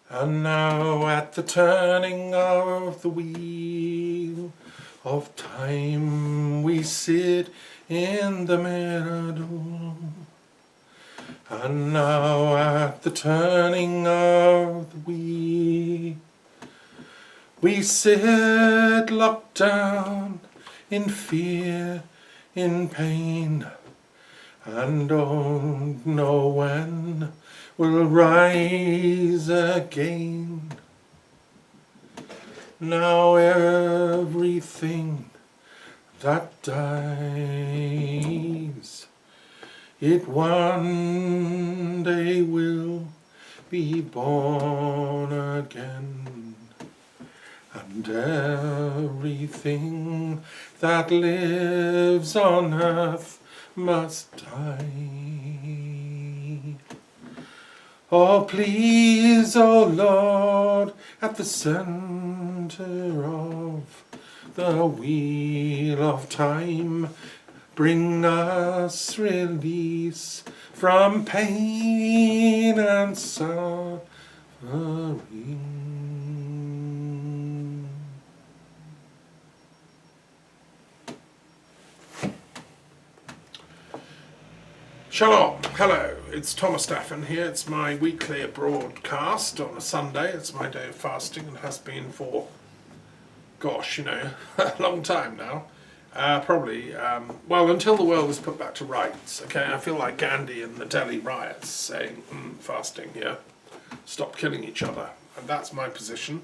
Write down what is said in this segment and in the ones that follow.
And now at the turning of the wheel of time we sit in the middle. And now at the turning of the wheel we sit locked down in fear, in pain, and don't know when we'll rise again. Now everything that dies, it one day will be born again. And everything that lives on earth must die. Oh, please, oh Lord, at the center of the wheel of time, bring us release from pain and suffering. Shalom, hello, it's Thomas Staffen here. It's my weekly broadcast on a Sunday. It's my day of fasting and has been for, gosh, a long time now. Probably, well, until the world is put back to rights. Okay, I feel like Gandhi in the Delhi riots saying, fasting here, stop killing each other. And that's my position.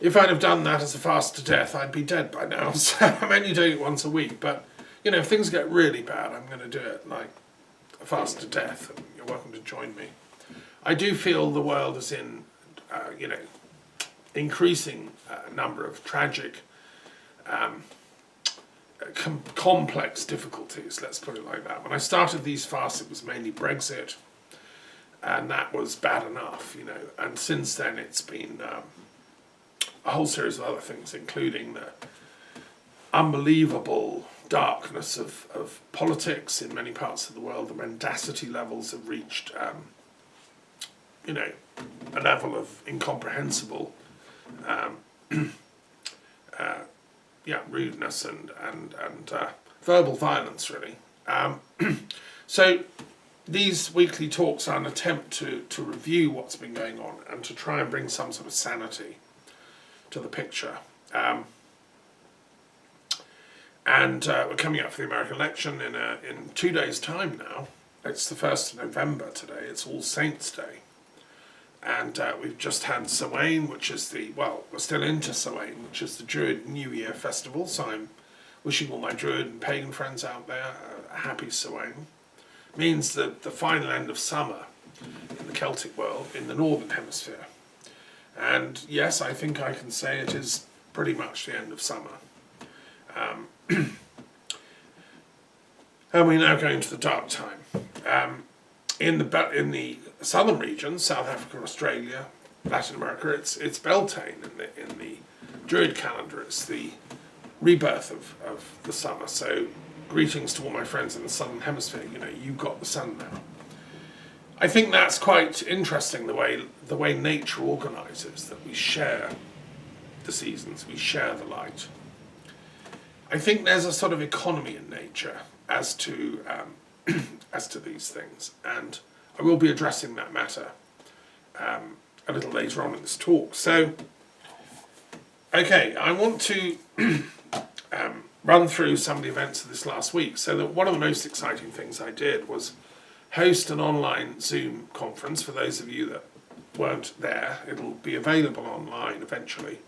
If I'd have done that as a fast to death, I'd be dead by now. So I'm only doing it once a week. But, if things get really bad, I'm going to do it like a fast to death. And you're welcome to join me. I do feel the world is in, increasing number of tragic, complex difficulties, let's put it like that. When I started these fasts, it was mainly Brexit, and that was bad enough, and since then it's been a whole series of other things, including the unbelievable darkness of politics in many parts of the world. The mendacity levels have reached, a level of incomprehensible rudeness and verbal violence, really. So these weekly talks are an attempt to review what's been going on and to try and bring some sort of sanity to the picture. We're coming up for the American election in 2 days' time now. It's the 1st of November today. It's All Saints' Day. And we've just had Samhain, which is we're still into Samhain, which is the Druid New Year festival. So I'm wishing all my Druid and pagan friends out there a happy Samhain. It means the final end of summer in the Celtic world, in the Northern Hemisphere. And yes, I think I can say it is pretty much the end of summer. And we're now going to the dark time. In the southern regions, South Africa, Australia, Latin America, it's Beltane. In the Druid calendar, it's the rebirth of the summer. So greetings to all my friends in the southern hemisphere. You've got the sun now. I think that's quite interesting, the way nature organises, that we share the seasons, we share the light. I think there's a sort of economy in nature as to these things, and I will be addressing that matter a little later on in this talk. So, okay, I want to run through some of the events of this last week. So one of the most exciting things I did was host an online Zoom conference. For those of you that weren't there, it'll be available online eventually.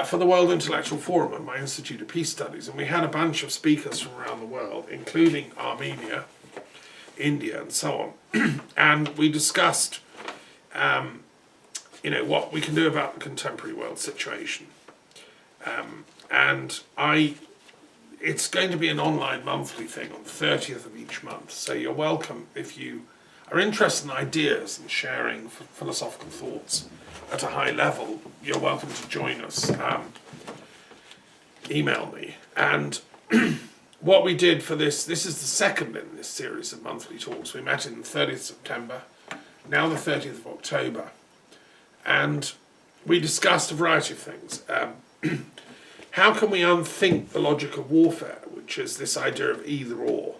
For the World Intellectual Forum and my Institute of Peace Studies, and we had a bunch of speakers from around the world, including Armenia, India, and so on. And we discussed, what we can do about the contemporary world situation. It's going to be an online monthly thing on the 30th of each month. So you're welcome if you are interested in ideas and sharing philosophical thoughts at a high level. You're welcome to join us. Email me. And what we did for this is the second in this series of monthly talks. We met in the 30th of September, now the 30th of October. And we discussed a variety of things. How can we unthink the logic of warfare, which is this idea of either or,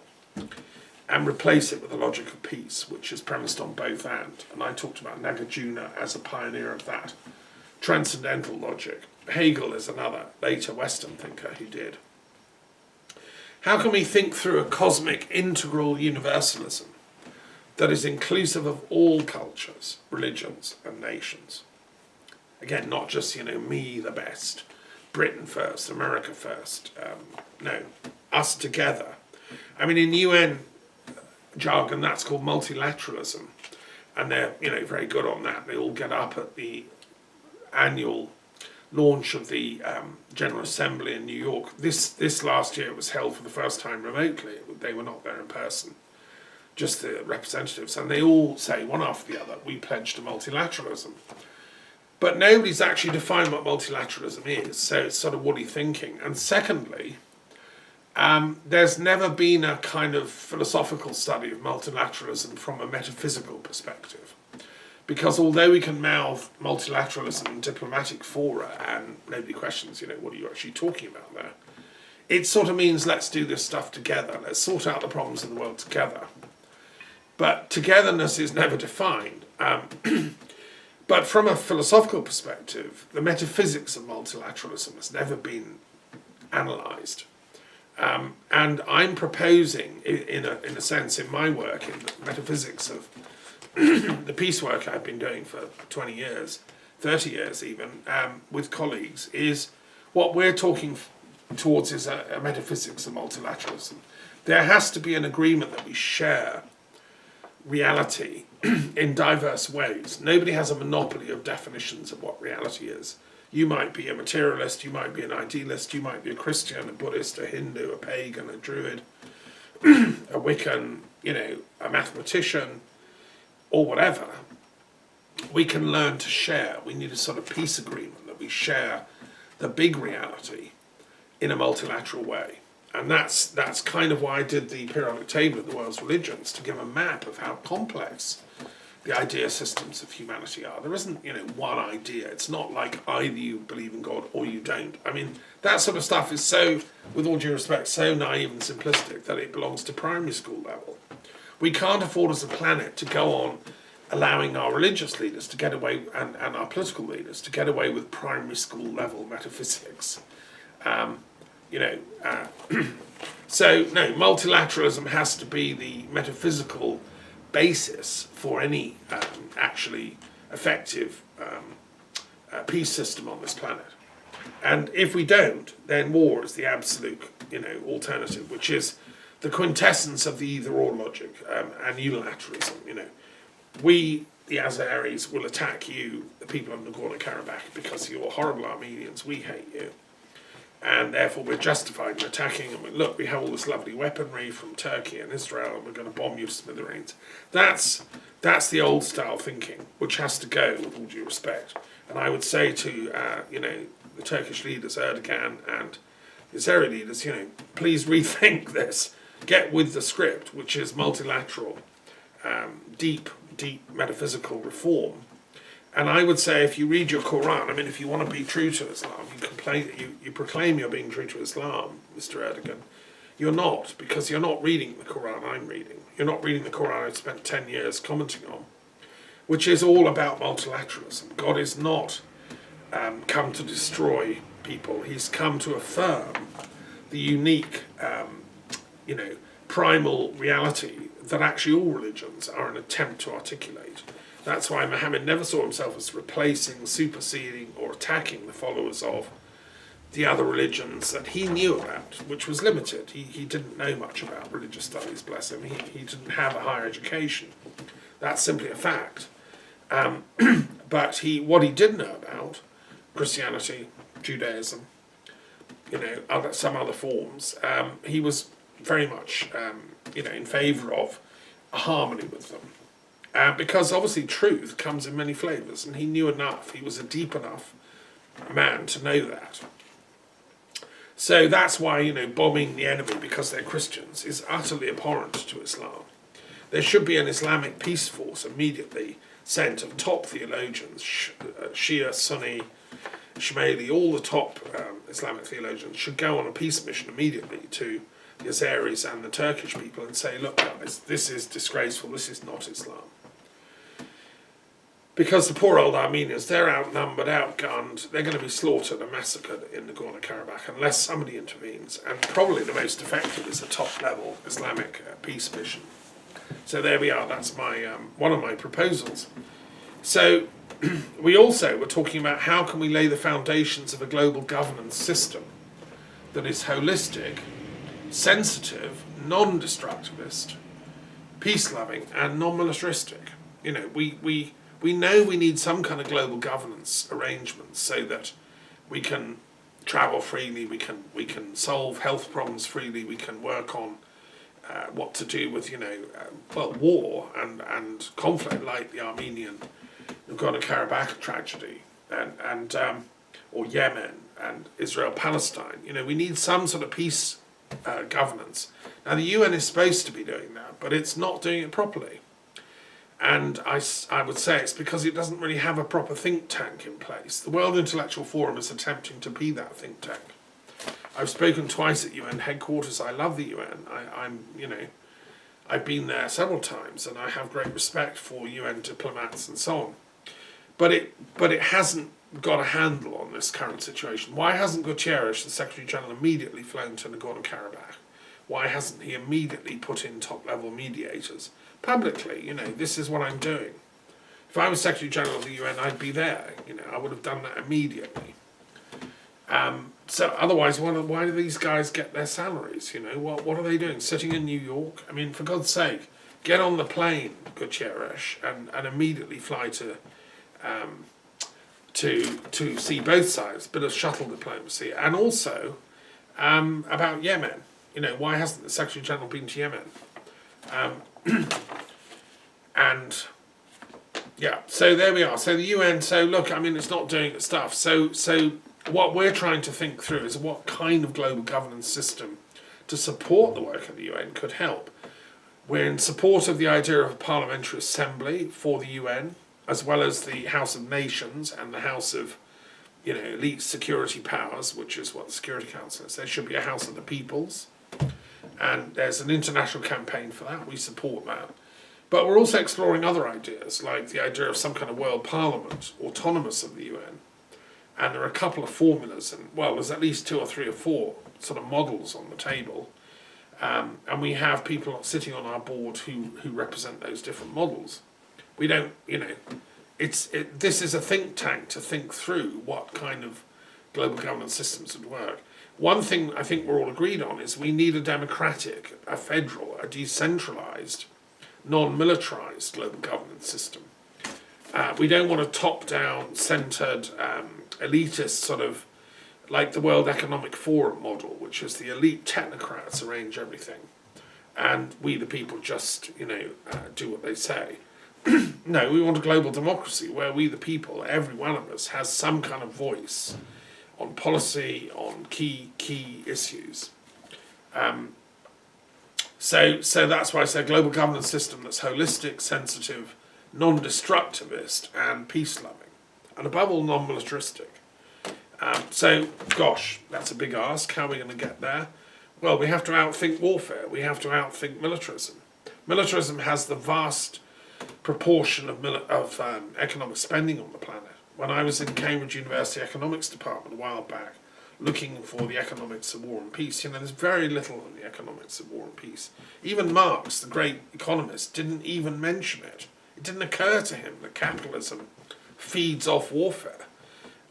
and replace it with the logic of peace, which is premised on both and. And I talked about Nagarjuna as a pioneer of that transcendental logic. Hegel is another later Western thinker who did. How can we think through a cosmic integral universalism that is inclusive of all cultures, religions and nations? Again, not just, me the best, Britain first, America first. No, us together. I mean, in UN jargon, that's called multilateralism. And they're, very good on that. They all get up at the annual launch of the General Assembly in New York. This last year it was held for the first time remotely. They were not there in person, just the representatives. And they all say, one after the other, we pledge to multilateralism. But nobody's actually defined what multilateralism is, so it's sort of woody thinking. And secondly, there's never been a kind of philosophical study of multilateralism from a metaphysical perspective. Because although we can mouth multilateralism in diplomatic fora and nobody questions, what are you actually talking about there? It sort of means let's do this stuff together. Let's sort out the problems in the world together. But togetherness is never defined. But from a philosophical perspective, the metaphysics of multilateralism has never been analysed. And I'm proposing, in a sense, in my work, in the metaphysics of the peace work I've been doing for 20 years, 30 years even, with colleagues, is what we're talking towards is a metaphysics of multilateralism. There has to be an agreement that we share reality in diverse ways. Nobody has a monopoly of definitions of what reality is. You might be a materialist, you might be an idealist, you might be a Christian, a Buddhist, a Hindu, a pagan, a Druid, a Wiccan, a mathematician, or whatever. We can learn to share. We need a sort of peace agreement that we share the big reality in a multilateral way. And that's kind of why I did the periodic table of the world's religions, to give a map of how complex the idea systems of humanity are. There isn't, one idea. It's not like either you believe in God or you don't. I mean, that sort of stuff is so, with all due respect, so naive and simplistic that it belongs to primary school level. We can't afford as a planet to go on allowing our religious leaders to get away, and our political leaders to get away with primary school level metaphysics. So, no, multilateralism has to be the metaphysical basis for any actually effective peace system on this planet. And if we don't, then war is the absolute, alternative, which is the quintessence of the either-or logic and unilateralism. We, the Azeris, will attack you, the people of Nagorno-Karabakh, because you're horrible Armenians. We hate you. And therefore we're justified in attacking, and look, we have all this lovely weaponry from Turkey and Israel, and we're going to bomb you to smithereens. That's the old style thinking, which has to go, with all due respect. And I would say to the Turkish leaders, Erdogan, and the Azeri leaders, please rethink this. Get with the script, which is multilateral, deep metaphysical reform. And I would say, if you read your Quran, if you want to be true to Islam, you proclaim you're being true to Islam, Mr. Erdogan. You're not, because you're not reading the Quran I'm reading. You're not reading the Quran I've spent 10 years commenting on, which is all about multilateralism. God is not come to destroy people. He's come to affirm the unique, primal reality that actually all religions are an attempt to articulate. That's why Muhammad never saw himself as replacing, superseding, or attacking the followers of the other religions that he knew about, which was limited. He didn't know much about religious studies, bless him. He didn't have a higher education. That's simply a fact. But what he did know about, Christianity, Judaism, some other forms, he was very much, in favour of a harmony with them. Because obviously truth comes in many flavours, and he knew enough. He was a deep enough man to know that. So that's why, bombing the enemy because they're Christians is utterly abhorrent to Islam. There should be an Islamic peace force immediately sent of top theologians, Shia, Sunni, Ismaili, all the top Islamic theologians should go on a peace mission immediately to the Azeris and the Turkish people and say, look guys, this is disgraceful, this is not Islam. Because the poor old Armenians, they're outnumbered, outgunned, they're going to be slaughtered and massacred in Nagorno-Karabakh unless somebody intervenes. And probably the most effective is a top-level Islamic peace mission. So there we are, that's my one of my proposals. So we also were talking about how can we lay the foundations of a global governance system that is holistic, sensitive, non-destructivist, peace-loving and non-militaristic. You know, we know we need some kind of global governance arrangements so that we can travel freely, we can solve health problems freely, we can work on what to do with, war and conflict like the Armenian Nagorno-Karabakh tragedy and or Yemen and Israel-Palestine. You know, we need some sort of peace governance. Now the UN is supposed to be doing that, but it's not doing it properly. And I would say it's because it doesn't really have a proper think tank in place. The World Intellectual Forum is attempting to be that think tank. I've spoken twice at UN headquarters. I love the UN. I've been there several times, and I have great respect for UN diplomats and so on. But it hasn't got a handle on this current situation. Why hasn't Guterres, the Secretary General, immediately flown to Nagorno-Karabakh? Why hasn't he immediately put in top-level mediators? Publicly, this is what I'm doing. If I was Secretary General of the UN, I'd be there. I would have done that immediately. So otherwise, why do these guys get their salaries? What are they doing? Sitting in New York? I mean, for God's sake, get on the plane, Guterres, and immediately fly to see both sides. Bit of shuttle diplomacy, and also about Yemen. Why hasn't the Secretary General been to Yemen? And yeah, so there we are. So the UN, look, I mean, it's not doing its stuff. So what we're trying to think through is what kind of global governance system to support the work of the UN could help. We're in support of the idea of a parliamentary assembly for the UN, as well as the House of Nations and the House of, elite security powers, which is what the Security Council is. There should be a House of the Peoples. And there's an international campaign for that. We support that. But we're also exploring other ideas, like the idea of some kind of world parliament, autonomous of the UN. And there are a couple of formulas, and there's at least 2 or 3 or 4 sort of models on the table. And we have people sitting on our board who represent those different models. We don't, this is a think tank to think through what kind of global governance systems would work. One thing I think we're all agreed on is we need a democratic, a federal, a decentralised, non-militarised global governance system. We don't want a top-down, centred, elitist sort of, like the World Economic Forum model, which is the elite technocrats arrange everything, and we the people just, do what they say. No, we want a global democracy where we the people, every one of us, has some kind of voice on policy, on key issues. So that's why I say global governance system that's holistic, sensitive, non-destructivist and peace-loving. And above all, non-militaristic. Gosh, that's a big ask. How are we going to get there? Well, we have to outthink warfare. We have to outthink militarism. Militarism has the vast proportion of economic spending on the planet. When I was in Cambridge University Economics Department a while back, looking for the economics of war and peace, there's very little on the economics of war and peace. Even Marx, the great economist, didn't even mention it. It didn't occur to him that capitalism feeds off warfare,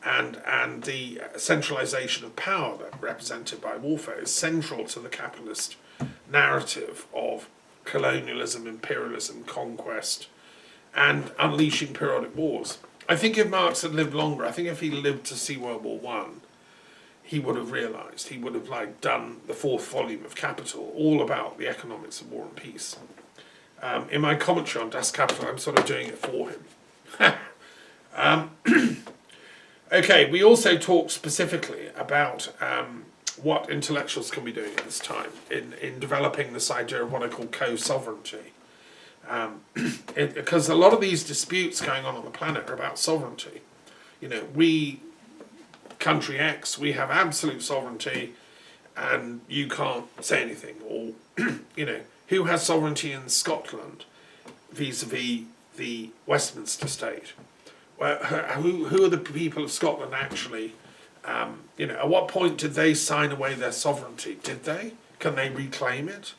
and the centralisation of power that represented by warfare is central to the capitalist narrative of colonialism, imperialism, conquest, and unleashing periodic wars. I think if Marx had lived longer, I think if he lived to see World War I, he would have realised, he would have done the 4th volume of Capital, all about the economics of war and peace. In my commentary on Das Kapital, I'm sort of doing it for him. Okay, we also talked specifically about what intellectuals can be doing at this time in developing this idea of what I call co-sovereignty. Because a lot of these disputes going on the planet are about sovereignty. We, country X, we have absolute sovereignty and you can't say anything. Or, who has sovereignty in Scotland vis-a-vis the Westminster state? Who are the people of Scotland actually? At what point did they sign away their sovereignty? Did they? Can they reclaim it?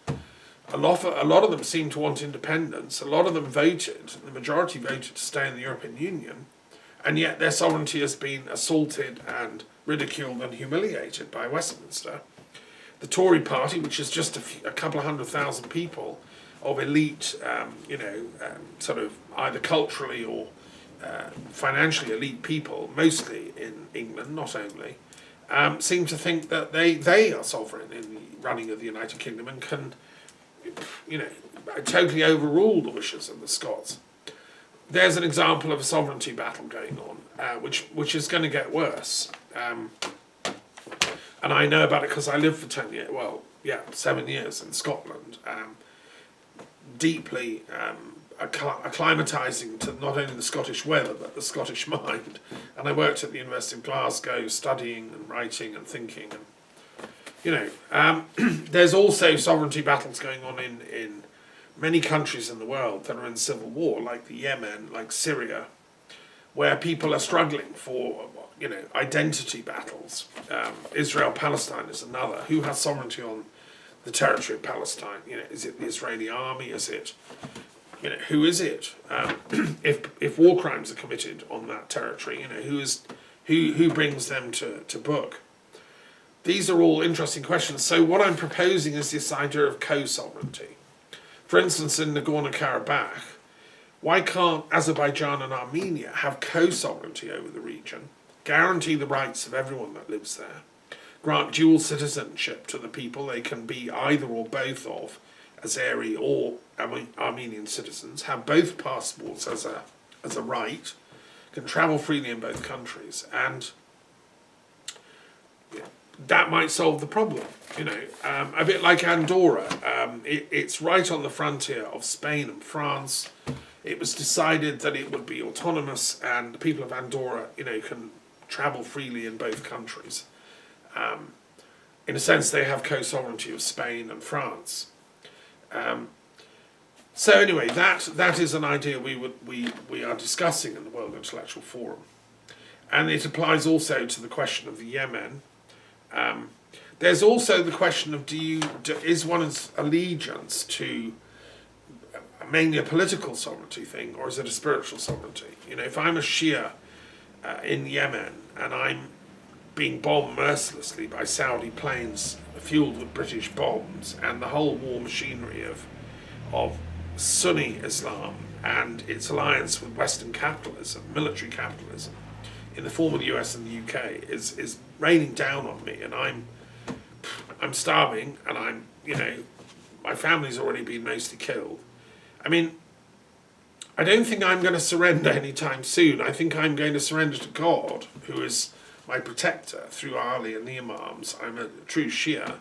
A lot of them seem to want independence. A lot of them voted, the majority voted to stay in the European Union, and yet their sovereignty has been assaulted and ridiculed and humiliated by Westminster. The Tory party, which is just a couple of 100,000 people of elite, sort of either culturally or financially elite people, mostly in England, not only, seem to think that they are sovereign in the running of the United Kingdom and can, totally overrule the wishes of the Scots. There's an example of a sovereignty battle going on, which is going to get worse. And I know about it because I lived for 7 years in Scotland, deeply acclimatising to not only the Scottish weather but the Scottish mind. And I worked at the University of Glasgow studying and writing and thinking. And, there's also sovereignty battles going on in many countries in the world that are in civil war, like the Yemen, like Syria, where people are struggling for, identity battles. Israel-Palestine is another. Who has sovereignty on the territory of Palestine? Is it the Israeli army? Is it, who is it? If war crimes are committed on that territory, who brings them to book? These are all interesting questions. So what I'm proposing is this idea of co-sovereignty. For instance, in Nagorno-Karabakh, why can't Azerbaijan and Armenia have co-sovereignty over the region, guarantee the rights of everyone that lives there, grant dual citizenship to the people? They can be either or both of Azeri or Armenian citizens, have both passports as a right, can travel freely in both countries, and that might solve the problem. A bit like Andorra. It's right on the frontier of Spain and France. It was decided that it would be autonomous, and the people of Andorra, can travel freely in both countries. In a sense, they have co-sovereignty of Spain and France. So anyway, that is an idea we are discussing in the World Intellectual Forum, and it applies also to the question of the Yemen. There's also the question of is one's allegiance to mainly a political sovereignty thing, or is it a spiritual sovereignty? If I'm a Shia in Yemen and I'm being bombed mercilessly by Saudi planes fueled with British bombs, and the whole war machinery of Sunni Islam and its alliance with Western capitalism, military capitalism, in the form of the US and the UK, is raining down on me, and I'm starving, and I'm, my family's already been mostly killed. I don't think I'm going to surrender anytime soon. I think I'm going to surrender to God, who is my protector through Ali and the Imams. I'm a true Shia.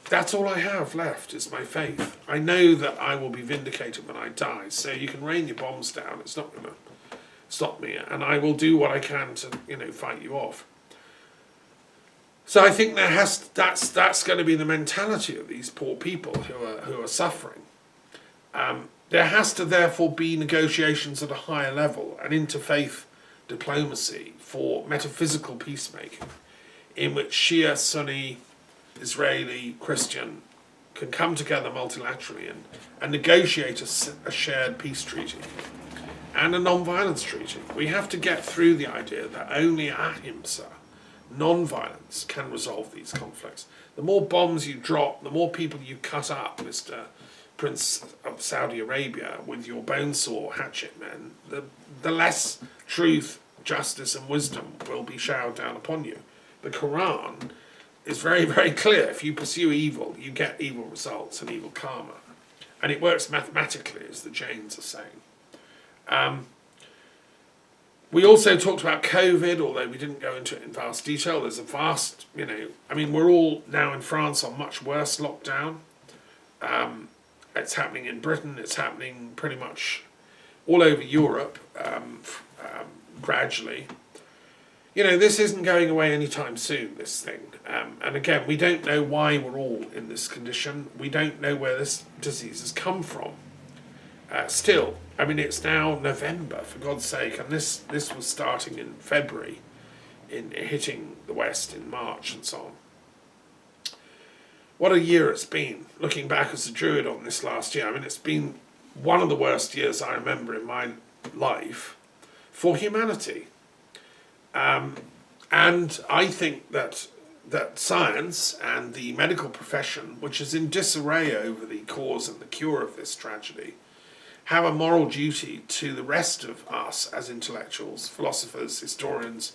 That's all I have left, is my faith. I know that I will be vindicated when I die, so you can rain your bombs down. It's not going to stop me, and I will do what I can to, fight you off. So I think that's going to be the mentality of these poor people who are suffering. There has to therefore be negotiations at a higher level, an interfaith diplomacy for metaphysical peacemaking, in which Shia, Sunni, Israeli, Christian can come together multilaterally and negotiate a shared peace treaty and a non-violence treaty. We have to get through the idea that only ahimsa, non-violence, can resolve these conflicts. The more bombs you drop, the more people you cut up, Mr. Prince of Saudi Arabia, with your bone saw hatchet men, the less truth, justice and wisdom will be showered down upon you. The Quran is very, very clear. If you pursue evil, you get evil results and evil karma. And it works mathematically, as the Jains are saying. We also talked about COVID, although we didn't go into it in vast detail. There's a vast, we're all now in France on much worse lockdown. It's happening in Britain. It's happening pretty much all over Europe, gradually. This isn't going away anytime soon, this thing. And again, we don't know why we're all in this condition. We don't know where this disease has come from. Still, it's now November, for God's sake, and this was starting in February, in hitting the West in March and so on. What a year it's been, looking back as a Druid on this last year. It's been one of the worst years I remember in my life for humanity. And I think that science and the medical profession, which is in disarray over the cause and the cure of this tragedy, have a moral duty to the rest of us as intellectuals, philosophers, historians,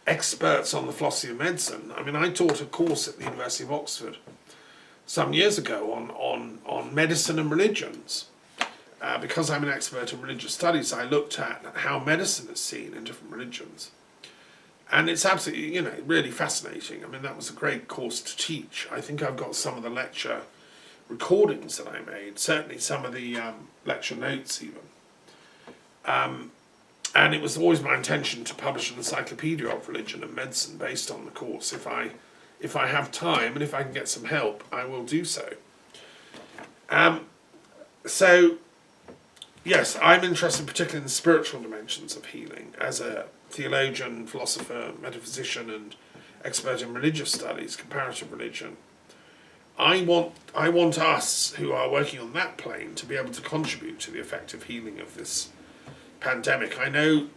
experts on the philosophy of medicine. I taught a course at the University of Oxford some years ago on medicine and religions. Because I'm an expert in religious studies, I looked at how medicine is seen in different religions. And it's absolutely, really fascinating. That was a great course to teach. I think I've got some of the lecture recordings that I made, certainly some of the lecture notes even. And it was always my intention to publish an encyclopedia of religion and medicine based on the course. If I have time and if I can get some help, I will do so. So, yes, I'm interested particularly in the spiritual dimensions of healing. As a theologian, philosopher, metaphysician, and expert in religious studies, comparative religion, I want us who are working on that plane to be able to contribute to the effective healing of this pandemic. I know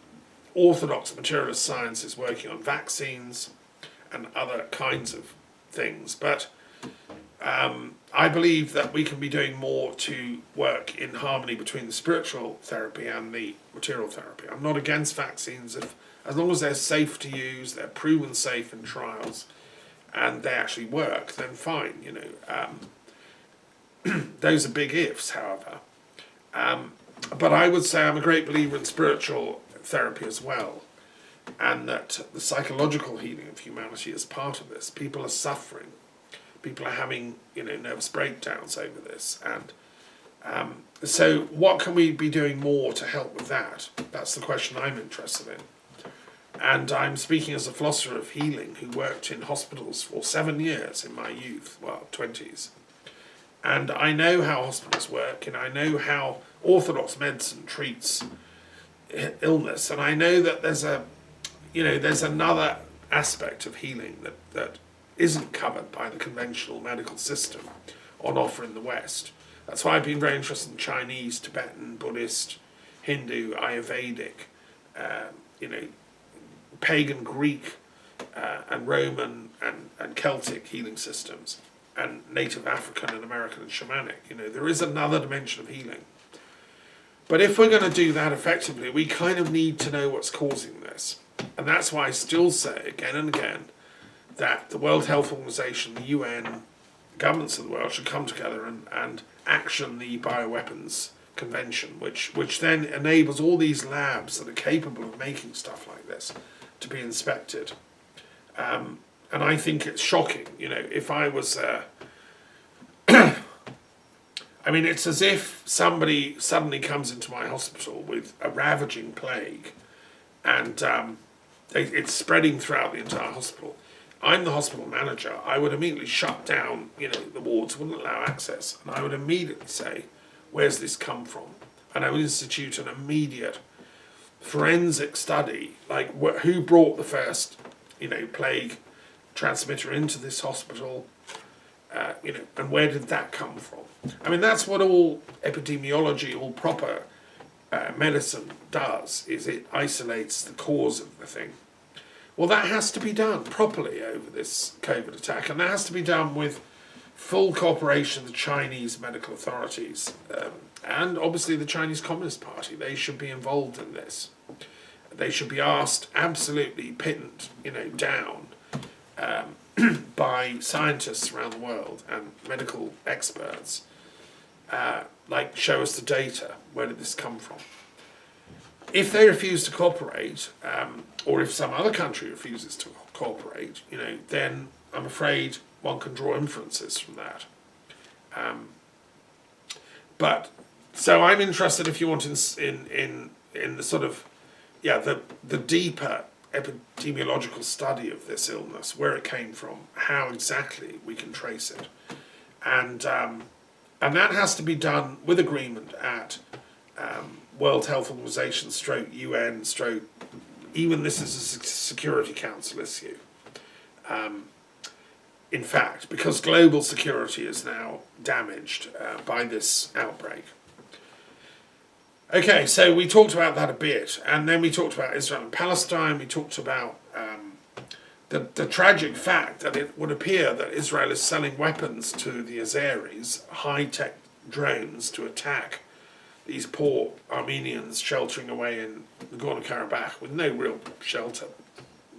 orthodox materialist science is working on vaccines and other kinds of things, but I believe that we can be doing more to work in harmony between the spiritual therapy and the material therapy. I'm not against vaccines as long as they're safe to use, they're proven safe in trials, and they actually work, then fine. Those are big ifs, however. But I would say I'm a great believer in spiritual therapy as well, and that the psychological healing of humanity is part of this. People are suffering. People are having, nervous breakdowns over this. And so what can we be doing more to help with that? That's the question I'm interested in. And I'm speaking as a philosopher of healing who worked in hospitals for 7 years in my youth, 20s. And I know how hospitals work, and I know how orthodox medicine treats illness. And I know that there's another aspect of healing that isn't covered by the conventional medical system on offer in the West. That's why I've been very interested in Chinese, Tibetan, Buddhist, Hindu, Ayurvedic, pagan Greek and Roman and Celtic healing systems, and native African and American and shamanic. There is another dimension of healing. But if we're going to do that effectively, we kind of need to know what's causing this. And that's why I still say again and again that the World Health Organization, the UN, governments of the world should come together and action the Bioweapons Convention, which then enables all these labs that are capable of making stuff like this to be inspected. And I think it's shocking, if I was... it's as if somebody suddenly comes into my hospital with a ravaging plague and it's spreading throughout the entire hospital. I'm the hospital manager. I would immediately shut down, the wards, wouldn't allow access. And I would immediately say, where's this come from? And I would institute an immediate forensic study, like who brought the first, plague transmitter into this hospital, and where did that come from? That's what all epidemiology, all proper medicine does, is it isolates the cause of the thing. Well, that has to be done properly over this COVID attack, and that has to be done with full cooperation of the Chinese medical authorities, and obviously the Chinese Communist Party. They should be involved in this. They should be asked, absolutely pinned, down by scientists around the world and medical experts, show us the data. Where did this come from? If they refuse to cooperate, or if some other country refuses to cooperate, then I'm afraid one can draw inferences from that. But so I'm interested, if you want, in the sort of the deeper epidemiological study of this illness, where it came from, how exactly we can trace it, and that has to be done with agreement at World Health Organization, UN, even this is a Security Council issue. In fact, because global security is now damaged by this outbreak. Okay, so we talked about that a bit, and then we talked about Israel and Palestine. We talked about the tragic fact that it would appear that Israel is selling weapons to the Azeris, high-tech drones, to attack these poor Armenians sheltering away in Nagorno-Karabakh with no real shelter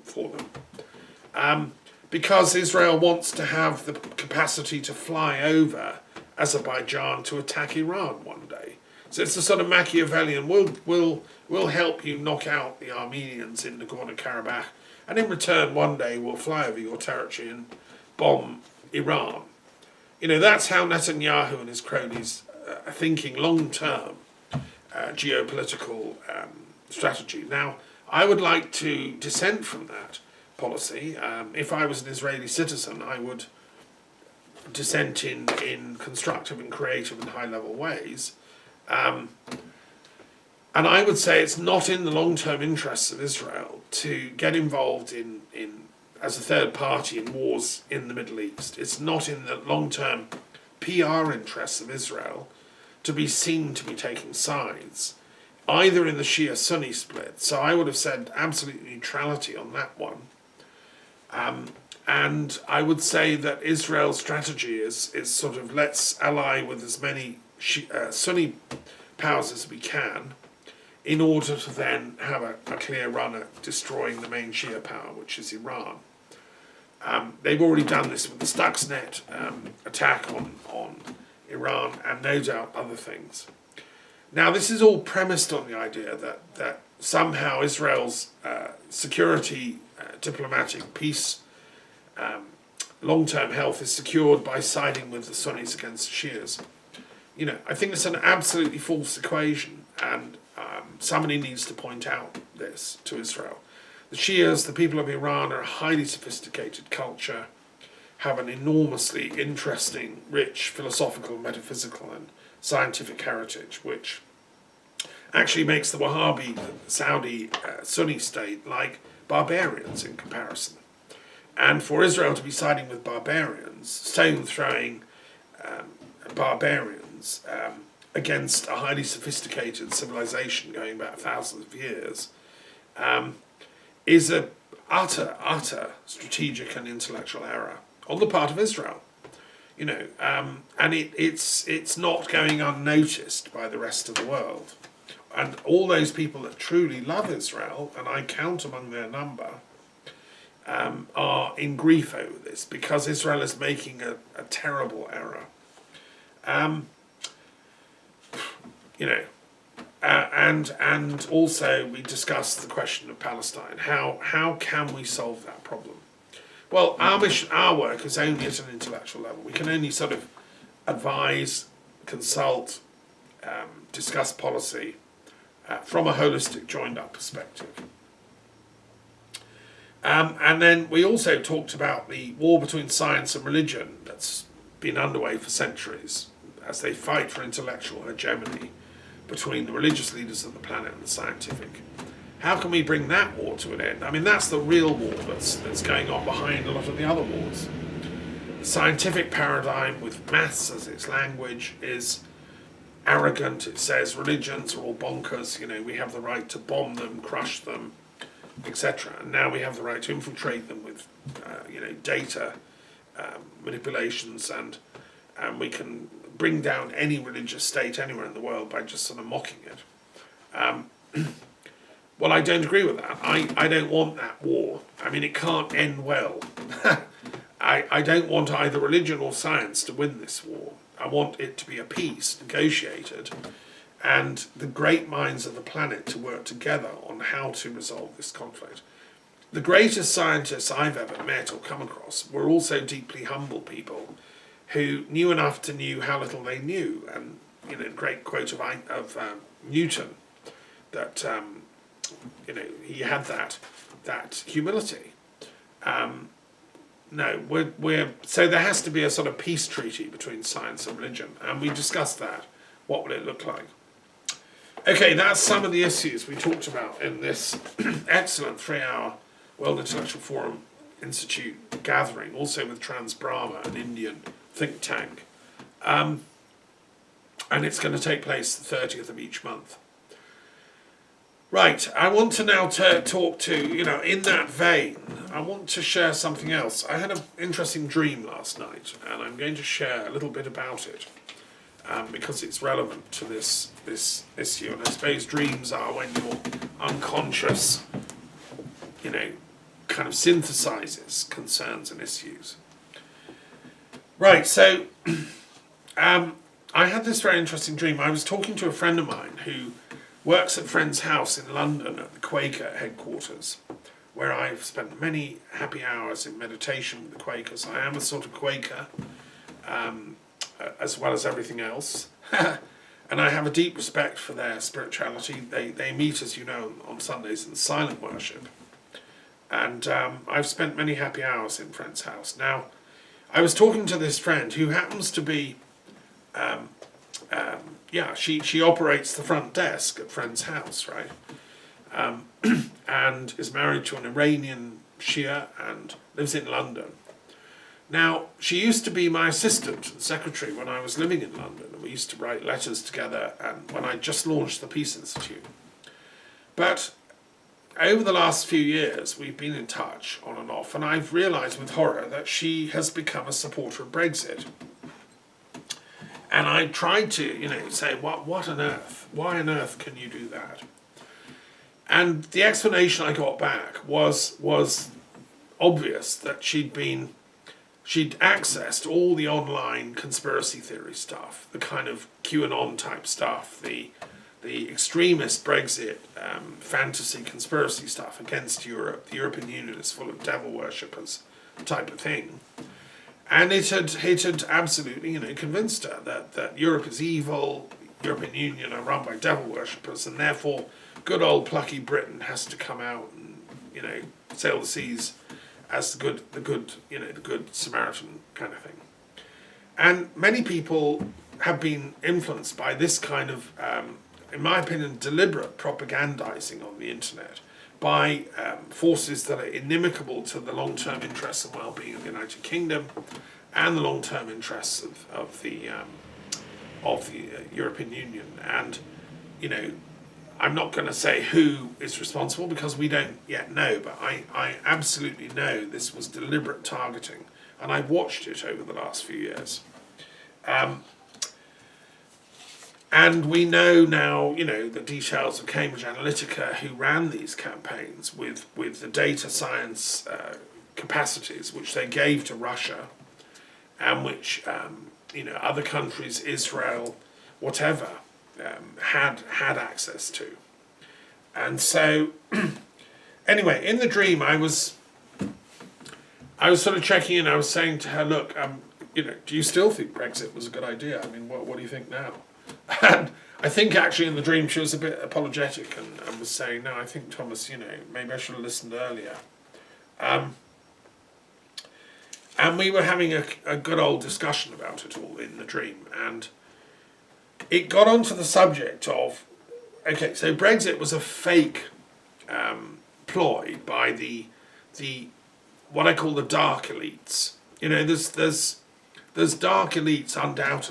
for them. Because Israel wants to have the capacity to fly over Azerbaijan to attack Iran one day. So it's a sort of Machiavellian, we'll help you knock out the Armenians in Nagorno-Karabakh, and in return one day we'll fly over your territory and bomb Iran. You know, that's how Netanyahu and his cronies are thinking long-term geopolitical strategy. Now, I would like to dissent from that policy. If I was an Israeli citizen, I would dissent in constructive and creative and high-level ways. And I would say it's not in the long-term interests of Israel to get involved in as a third party in wars in the Middle East. It's not in the long-term PR interests of Israel to be seen to be taking sides, either in the Shia-Sunni split. So I would have said absolute neutrality on that one. And I would say that Israel's strategy is sort of, let's ally with as many Sunni powers as we can in order to then have a clear run at destroying the main Shia power, which is Iran. They've already done this with the Stuxnet attack on Iran, and no doubt other things. Now, this is all premised on the idea that somehow Israel's security, diplomatic peace, long-term health is secured by siding with the Sunnis against the Shias. You know, I think it's an absolutely false equation, and somebody needs to point out this to Israel. The Shias, the people of Iran, are a highly sophisticated culture, have an enormously interesting, rich philosophical, metaphysical and scientific heritage, which actually makes the Wahhabi, Saudi, Sunni state like barbarians in comparison. And for Israel to be siding with barbarians, stone-throwing barbarians, against a highly sophisticated civilization going back thousands of years, is a utter strategic and intellectual error on the part of Israel. You know, and it's not going unnoticed by the rest of the world. And all those people that truly love Israel, and I count among their number, are in grief over this, because Israel is making a terrible error. You know, and also we discussed the question of Palestine. How can we solve that problem? Well, our work is only at an intellectual level. We can only sort of advise, consult, discuss policy from a holistic, joined-up perspective. And then we also talked about the war between science and religion that's been underway for centuries as they fight for intellectual hegemony between the religious leaders of the planet and the scientific. How can we bring that war to an end? I mean, that's the real war that's going on behind a lot of the other wars. The scientific paradigm with maths as its language is arrogant. It says religions are all bonkers. You know, we have the right to bomb them, crush them, etc. And now we have the right to infiltrate them with, data manipulations, and we can bring down any religious state anywhere in the world by just sort of mocking it. Well, I don't agree with that. I don't want that war. I mean, it can't end well. I don't want either religion or science to win this war. I want it to be a peace negotiated, and the great minds of the planet to work together on how to resolve this conflict. The greatest scientists I've ever met or come across were also deeply humble people who knew enough to know how little they knew, and the great quote of Newton, that he had that humility. No, we're so there has to be a sort of peace treaty between science and religion, and we discussed that. What will it look like? Okay, that's some of the issues we talked about in this excellent 3-hour World Intellectual Forum Institute gathering, also with Trans Brahma, an Indian think tank. And it's going to take place the 30th of each month. Right, I want to now talk to, in that vein, I want to share something else. I had an interesting dream last night, and I'm going to share a little bit about it, because it's relevant to this issue. And I suppose dreams are when your unconscious, kind of synthesizes concerns and issues. Right, so I had this very interesting dream. I was talking to a friend of mine who works at a friend's house in London at the Quaker headquarters, where I've spent many happy hours in meditation with the Quakers. I am a sort of Quaker, as well as everything else. And I have a deep respect for their spirituality. They meet, as you know, on Sundays in silent worship. And I've spent many happy hours in friend's house. Now, I was talking to this friend who happens to be, she operates the front desk at friend's house, right? And is married to an Iranian Shia and lives in London. Now, she used to be my assistant and secretary when I was living in London, and we used to write letters together, and when I just launched the Peace Institute. But over the last few years, we've been in touch on and off, and I've realised with horror that she has become a supporter of Brexit. And I tried to, say, what on earth? Why on earth can you do that? And the explanation I got back was obvious, that she'd accessed all the online conspiracy theory stuff, the kind of QAnon type stuff, the extremist Brexit fantasy conspiracy stuff against Europe. The European Union is full of devil worshippers type of thing. And it had absolutely, convinced her that Europe is evil, European Union are run by devil worshippers, and therefore good old plucky Britain has to come out and, sail the seas as the good Samaritan kind of thing. And many people have been influenced by this kind of, in my opinion, deliberate propagandizing on the internet by forces that are inimical to the long-term interests and well-being of the United Kingdom and the long-term interests of the European Union. And, I'm not going to say who is responsible because we don't yet know, but I absolutely know this was deliberate targeting, and I've watched it over the last few years. And we know now, the details of Cambridge Analytica, who ran these campaigns with the data science capacities which they gave to Russia, and which, other countries, Israel, whatever, had access to. And so, anyway, in the dream, I was sort of checking in. I was saying to her, look, do you still think Brexit was a good idea? I mean, what do you think now? And I think actually in the dream she was a bit apologetic and was saying, no, I think, Thomas, maybe I should have listened earlier. And we were having a good old discussion about it all in the dream, and it got onto the subject of, okay, so Brexit was a fake ploy by the what I call the dark elites. There's dark elites undoubtedly